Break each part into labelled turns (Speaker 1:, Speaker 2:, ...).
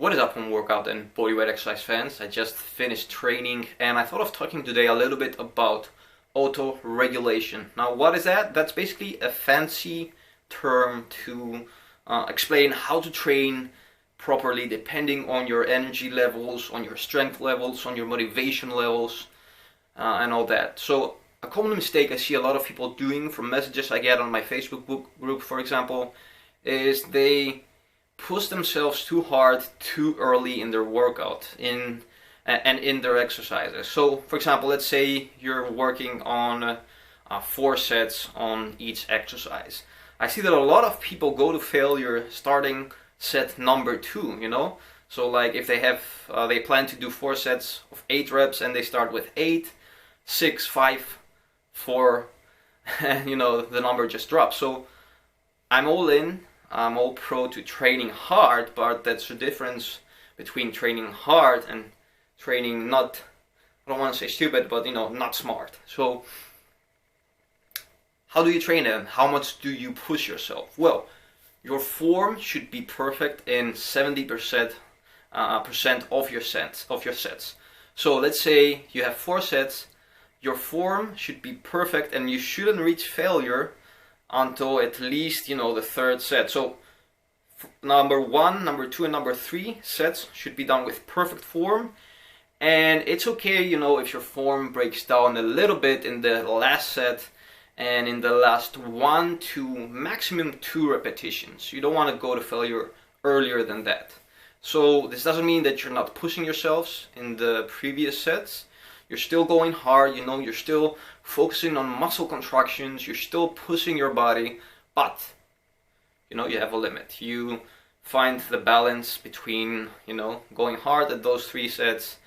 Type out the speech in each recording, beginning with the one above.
Speaker 1: What is up, home workout and bodyweight exercise fans? I just finished training and I thought of talking today a little bit about auto-regulation. Now, what is that? That's basically a fancy term to explain how to train properly depending on your energy levels, on your strength levels, on your motivation levels, and all that. So a common mistake I see a lot of people doing from messages I get on my Facebook group, for example, is they push themselves too hard too early in their workout and in their exercises. So for example, let's say you're working on 4 sets on each exercise. I see that a lot of people go to failure starting set number 2, you know. So like if they have they plan to do 4 sets of 8 reps and they start with 8, 6, 5, 4 and you know the number just drops. So I'm all in, I'm all pro to training hard, but that's the difference between training hard and training not, I don't want to say stupid, but you know, not smart. So how do you train then? How much do you push yourself? Well, your form should be perfect in 70% of your sets. So let's say you have 4 sets, your form should be perfect and you shouldn't reach failure until at least, you know, the 3rd set. So number 1, number 2 and number 3 sets should be done with perfect form. And it's okay, you know, if your form breaks down a little bit in the last set and in the last 1 to maximum 2 repetitions. You don't want to go to failure earlier than that. So this doesn't mean that you're not pushing yourselves in the previous sets. You're still going hard, you know, you're still focusing on muscle contractions, you're still pushing your body, but you know, you have a limit. You find the balance between, you know, going hard at those 3 sets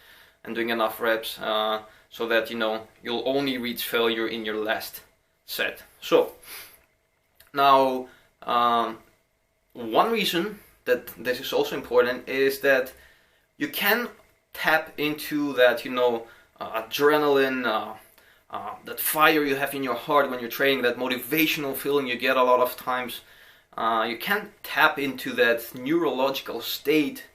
Speaker 1: and doing enough reps so that, you know, you'll only reach failure in your last set. So now one reason that this is also important is that you can tap into that, you know, adrenaline, that fire you have in your heart when you're training, that motivational feeling you get a lot of times. You can tap into that neurological state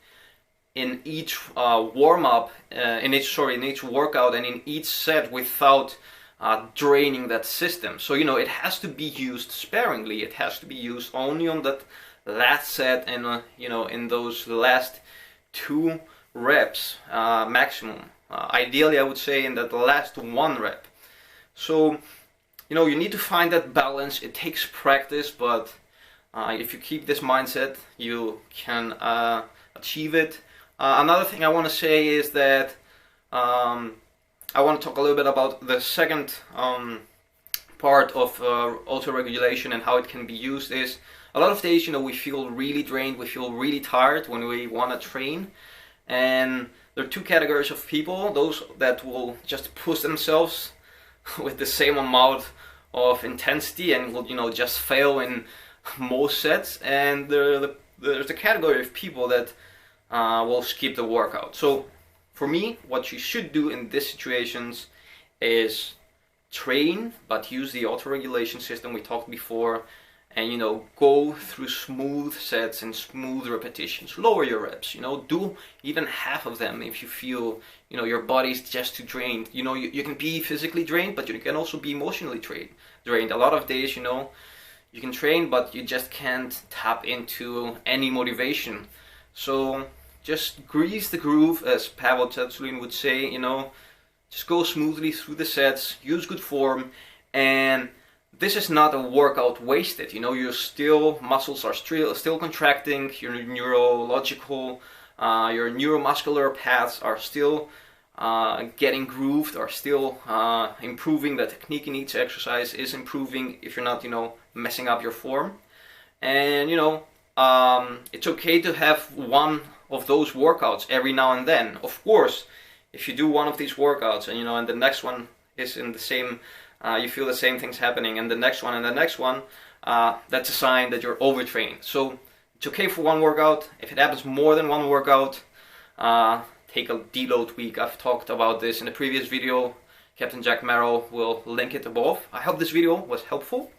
Speaker 1: in each warm-up, in each workout and in each set without draining that system. So you know, it has to be used sparingly. It has to be used only on that last set and you know, in those last 2 reps maximum. Ideally, I would say in that last 1 rep. So, you know, you need to find that balance. It takes practice, but if you keep this mindset, you can achieve it. Another thing I want to say is that I want to talk a little bit about the second part of auto-regulation and how it can be used. Is a lot of days, you know, we feel really drained, we feel really tired when we want to train, and there are 2 categories of people: those that will just push themselves with the same amount of intensity and will, you know, just fail in most sets, and there's the category of people that will skip the workout. So for me, what you should do in these situations is train, but use the auto-regulation system we talked before, and you know, go through smooth sets and smooth repetitions. Lower your reps, you know, do even half of them if you feel, you know, your body's just too drained. You know, you can be physically drained, but you can also be emotionally drained. A lot of days, you know, you can train, but you just can't tap into any motivation. So just grease the groove, as Pavel Tsatsouline would say, you know, just go smoothly through the sets, use good form, and this is not a workout wasted. You know, muscles are still contracting, your neurological, your neuromuscular paths are still getting grooved, are still improving. The technique in each exercise is improving if you're not, you know, messing up your form. And you know, it's okay to have one of those workouts every now and then. Of course, if you do one of these workouts and you know, and the next one is in the same, you feel the same things happening, and the next one and the next one, that's a sign that you're overtraining. So it's okay for one workout. If it happens more than one workout, take a deload week. I've talked about this in the previous video. Captain Jack Merrill will link it above. I hope this video was helpful.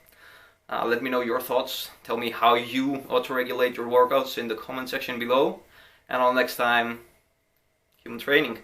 Speaker 1: Let me know your thoughts. Tell me how you auto-regulate your workouts in the comment section below. And until next time, human training.